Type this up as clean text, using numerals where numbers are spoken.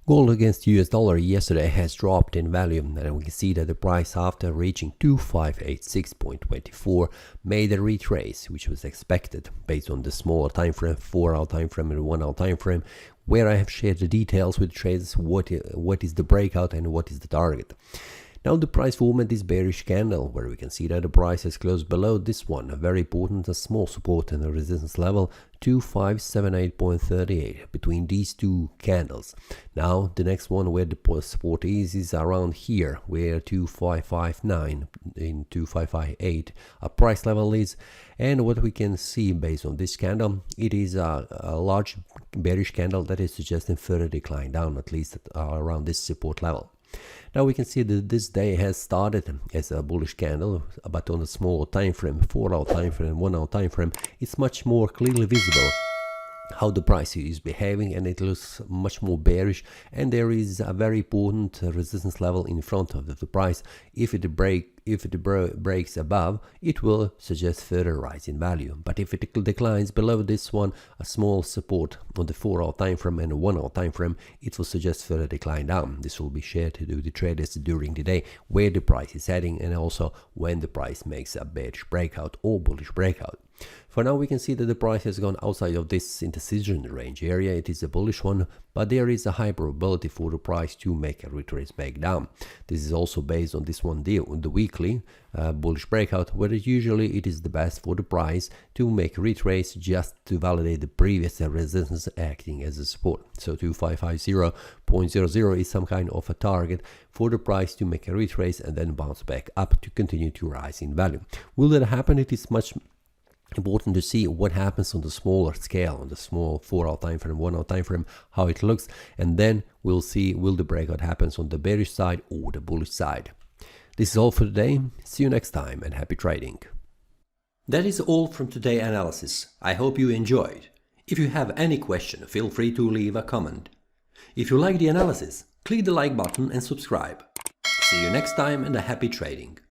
Gold against US dollar yesterday has dropped in value, and we can see that the price after reaching 2586.24 made a retrace, which was expected based on the smaller time frame, 4-hour time frame and 1-hour time frame, where I have shared the details with traders what is the breakout and what is the target. Now the price movement is bearish candle, where we can see that the price has closed below this one, a very important small support and a resistance level 2578.38 between these two candles. Now the next one where the support is around here, where 2559 in 2558 a price level is, and what we can see based on this candle, it is a large bearish candle that is suggesting further decline down, at least around this support level. Now we can see that this day has started as a bullish candle, but on a smaller time frame, 4-hour time frame and 1-hour time frame, it's much more clearly visible how the price is behaving, and it looks much more bearish, and there is a very important resistance level in front of the price. If it breaks above, it will suggest further rise in value, but if it declines below this one, a small support on the 4-hour time frame and a 1-hour time frame, it will suggest further decline down. This will be shared to the traders during the day where the price is heading, and also when the price makes a bearish breakout or bullish breakout. For now, we can see that the price has gone outside of this indecision range area. It is a bullish one, but there is a high probability for the price to make a retrace back down. This is also based on this one deal, the weekly bullish breakout, where usually it is the best for the price to make a retrace just to validate the previous resistance acting as a support. So 2550.00 is some kind of a target for the price to make a retrace and then bounce back up to continue to rise in value. Will that happen? It is much important to see what happens on the smaller scale, on the small 4-hour time frame, 1-hour time frame, how it looks, and then we'll see will the breakout happens on the bearish side or the bullish side. This is all for today. See you next time and happy trading. That is all from today's analysis. I hope you enjoyed. If you have any question, feel free to leave a comment. If you like the analysis, click the like button and subscribe. See you next time and a happy trading.